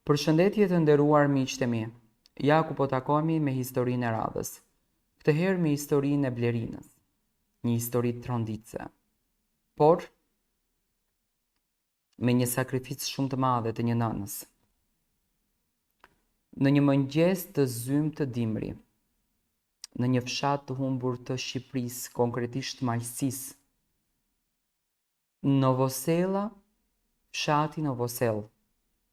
Përshëndetje të nderuar miqtë e mi. Ja ku po takohemi me historinë e radhës. Këtë herë me historinë e Blerinës. Një histori tronditse. Por me një sakrificë shumë të madhe të një nënës. Në një mëngjes të zymë të dimri, në një fshat të humbur të Shqipërisë, konkretisht Malësisë, Novosela, fshati Novosel,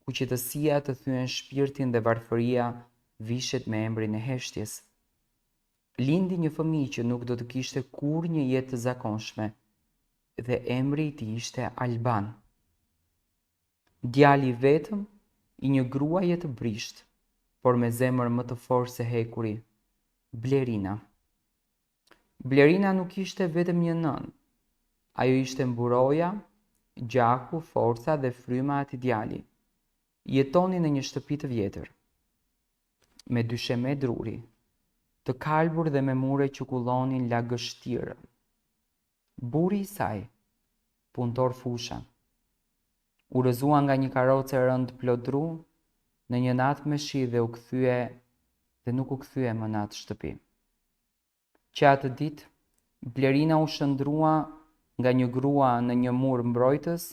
ku qetësia të thyen shpirtin dhe varfëria vishet me emrin e heshtjes. Lindi një fëmijë që nuk do të kishte kur një jetë të zakonshme, dhe emri i tij ishte Alban. Djali vetëm i një gruaje të brisht, por me zemër më të fortë se hekuri, Blerina. Blerina nuk ishte vetëm një nënë, ajo ishte mburoja, gjaku, forca dhe fryma e atij djali. Jetoni në një shtëpi të vjetër, me dysheme druri, të kalbur dhe me mure që kullonin lagështirë. Burri i saj, punëtor fusha, u rëzua nga një karrocë e rëndë plot dru në një natë me shi dhe nuk u kthye më në atë shtëpi. Që atë ditë, Blerina u shndrua nga një grua në një mur mbrojtës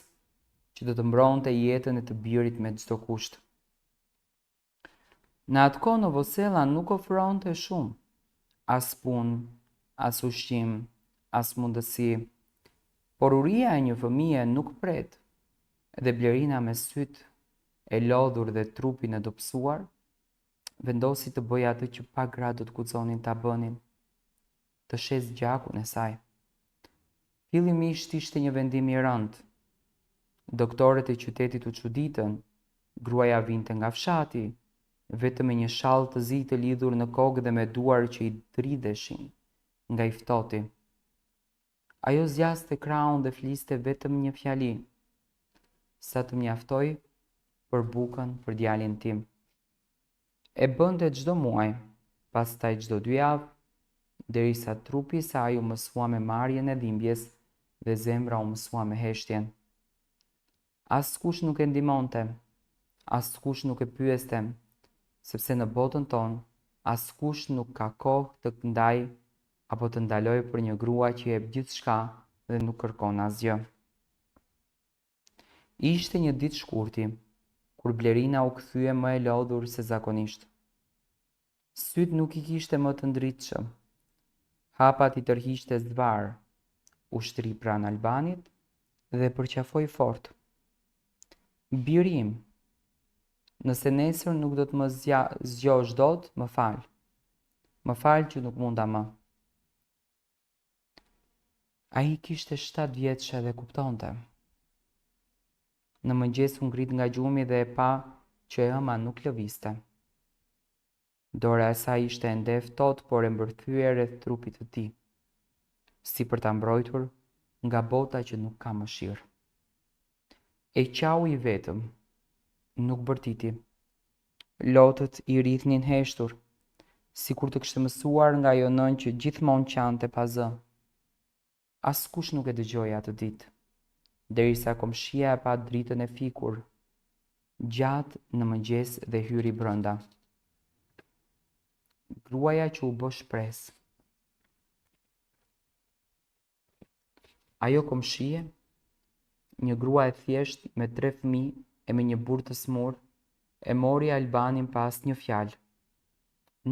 që do të mbronte jetën e të birit me çdo kusht. Në atë kohë Novosela nuk ofronte shumë, as punë, as ushqim, as mundësi, por uria e një fëmije nuk pret, dhe Blerina me sytë e lodhur dhe trupin e dobësuar, vendosi të bëjë atë që pak gra do të guxonin ta bënin, të shes gjakun e saj. Fillimisht ishte një vendim i rëndë. Doktorët e qytetit u çuditën, gruaja vinte nga fshati, vetëm me një shall të zi të lidhur në kokë dhe me duar që i dridheshin nga i ftohti. Ajo zgjaste krahun dhe fliste vetëm një fjali: sa të mjaftoj për bukën për djalin tim. E bënte çdo muaj, pastaj çdo 2 javë, derisa trupi i saj u mësua me marrjen e dhimbjes dhe zemra u mësua me heshtjen. Askush nuk e ndihmonte, askush nuk e pyeste, sepse në botën tonë askush nuk ka kohë të ndaj apo të ndaloj për një grua që jep gjithçka dhe nuk kërkon asgjë. Ishte një ditë shkurti, kur Blerina u kthye më e lodhur se zakonisht. Syt nuk i kishte më të ndritshëm. Hapat i tërhiqte zvarr, u shtri pranë Albanit dhe përqafoi fort: biri im, nëse nesër nuk do të më zgjosh dot, më fal. Më fal që nuk munda më. Ai kishte 7 vjeç dhe kuptonte. Në mëngjes u ngrit nga gjumi dhe e pa që ëma nuk lëvizte. Dora e saj ishte ende e ftohtë, por e mbërthyer rreth trupit të tij, si për ta mbrojtur nga bota që nuk ka mëshirë. E qau i vetëm, nuk bërtiti. Lotët i rrithnin heshtur, sikur të kishte mësuar nga ajo nën që gjithmonë qante pa zë. Askush nuk e dëgjoi atë ditë, derisa komshia e pa dritën e fikur gjatë në mëngjes dhe hyri brenda. Gruaja që u bë shpresë. Ajo komshie, një grua e thjesht me 3 fëmijë e me një burr të smur, e mori Albanin pa asnjë fjalë.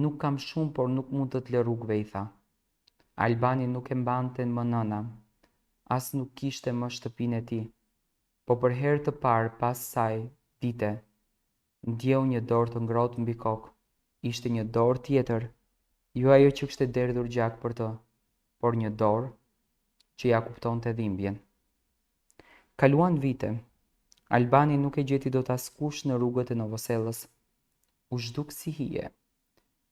Nuk kam shumë, por nuk mund të të lë rrugëve, i tha. Albani nuk e mbante më nëna, as nuk kishte më shtëpinë e tij, po për herë të parë pas saj dite, ndjeu një dorë të ngrohtë mbi kokë. Ishte një dorë tjetër, jo ajo që kishte derdhur gjak për të, por një dorë që ja kuptonte dhimbjen. Kaluan vite. Albani nuk e gjeti dot askush në rrugët e Novoselës. U zhduk si hije,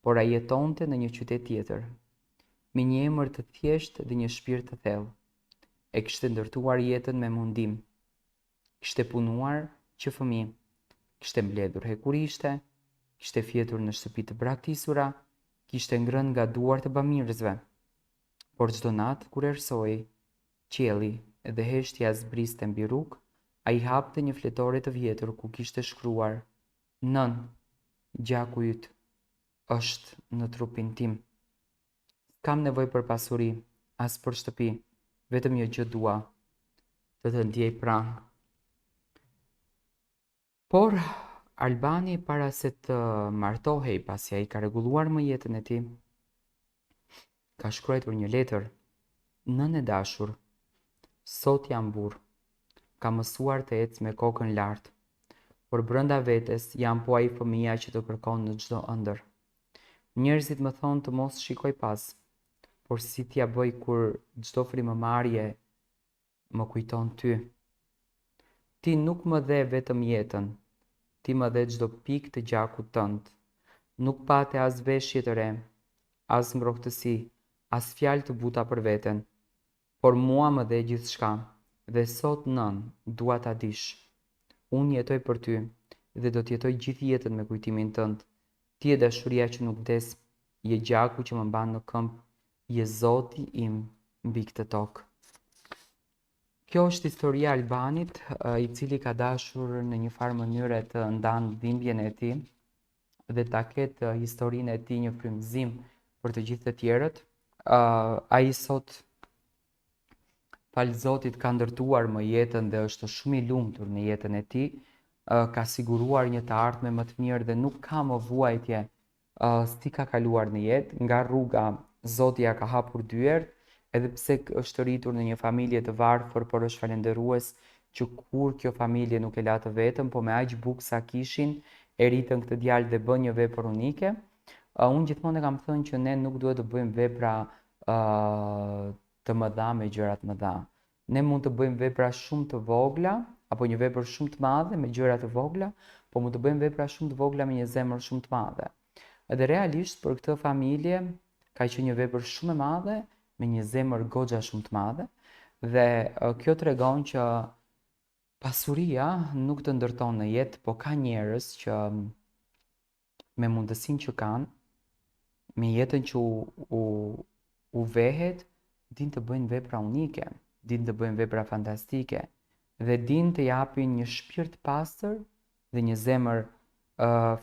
por ai jetonte në një qytet tjetër, me një emër të thjeshtë dhe një shpirt të thellë. E kishte ndërtuar jetën me mundim. Kishte punuar që fëmijë, kishte mbledhur hekurishte, kishte fjetur në shtëpi të braktisura, kishte ngrënë nga duart e bamirësve. Por çdo natë kur ersoi qielli dhe heshtja zbriste mbi rrugë, ai hapte një fletore të vjetër ku kishte shkruar: Nën, gjaku yt është në trupin tim. Kam nevojë për pasuri, as për shtëpi, vetëm një gjë dua, të ndjej pranë. Por Albani para se të martohej, pasi ai ka rregulluar më jetën e tij, ka shkruar një letër. Nën e dashur, sot jam burr, ka mësuar të ecë me kokën lart, por brenda vetes jam po ai fëmia që të kërkon në çdo ëndër. Njerëzit më thonë të mos shikoj pas, por si t'ja bëj kur çdo frymëmarrje më kujton ty. Ti nuk më dhe vetëm jetën, ti më dhe çdo pikë të gjakut tënd. Nuk pate as veshje të re, as ngrohtësi, as fjalë të buta për veten, por mua më dhe gjithçka. Dhe sot nën, dua ta dish. Unë jetoj për ty dhe do t'jetoj gjithë jetën me kujtimin tënd. Ti je dashuria që nuk vdes, je gjaku që më mban në këmbë, je Zoti im mbi këtë tokë. Kjo është historia e Albanit, i cili ka dashur në një farë mënyre të ndanë dhimbjen e tij dhe ta ketë historinë e tij një frymëzim për të gjithë të tjerët. Ai sot, fal Zotit, ka ndërtuar më jetën dhe është shumë i lumtur në jetën e tij. Ka siguruar një të ardhme më të mirë dhe nuk ka më vuajtje si ka kaluar në jetë. Nga rruga, Zoti ja ka hapur dyer, edhe pse është rritur në një familje të varfër, por është falendërues që kur kjo familje nuk e la të vetëm, po me aq bukë sa kishin, e rritën këtë djalë dhe bën një vepër unike. Unë gjithmonë e kam thënë që ne nuk duhet të bëjmë vepra të mëdha me gjëra të mëdha. Ne mund të bëjmë vepra shumë të vogla, apo një vepër shumë të madhe me gjëra të vogla, po mund të bëjmë vepra shumë të vogla me një zemër shumë të madhe. Edhe realisht për këtë familje ka qenë një vepër shumë e madhe me një zemër goxha shumë të madhe dhe kjo tregon që pasuria nuk të ndërton në jetë, po ka njerëz që me mundësinë që kanë, me jetën që u vehet, din të bëjnë vepra unike, din të bëjnë vepra fantastike dhe din të japin një shpirt pastër dhe një zemër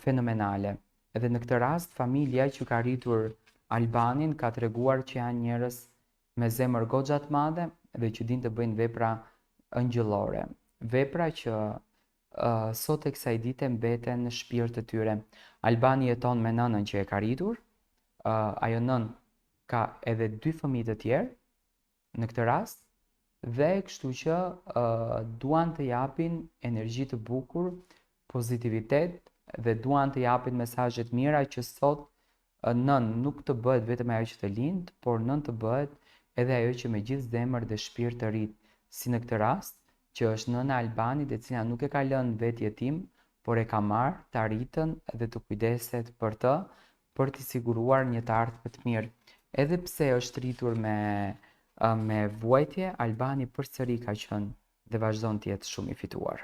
fenomenale. Edhe në këtë rast, familja që ka rritur Albanin ka treguar që janë njerëz me zemër goxha të madhe dhe që din të bëjnë vepra ëngjëllore. Vepra që sot e kësaj dite mbeten në shpirt të tyre. Albani jeton me nënën që e ka rritur. Ajo nën ka edhe 2 fëmijë të tjerë në këtë rast dhe kështu që duan të japin energji të bukur, pozitivitet dhe duan të japin mesazhe të mira që sot nën nuk të bëhet vetëm ajo që të lind, por nën të bëhet edhe ajo që me gjithë zemër dhe shpirt të rrit, si në këtë rast që është nëna e Albanit, e cila nuk e ka lënë vetë jetim, por e ka marrë të arritën dhe të kujdeset për të, për t'i siguruar një të ardhmë të mirë. Edhe pse është rritur me vuajtje, Albani përsëri ka qenë dhe vazhdon të jetë shumë i fituar.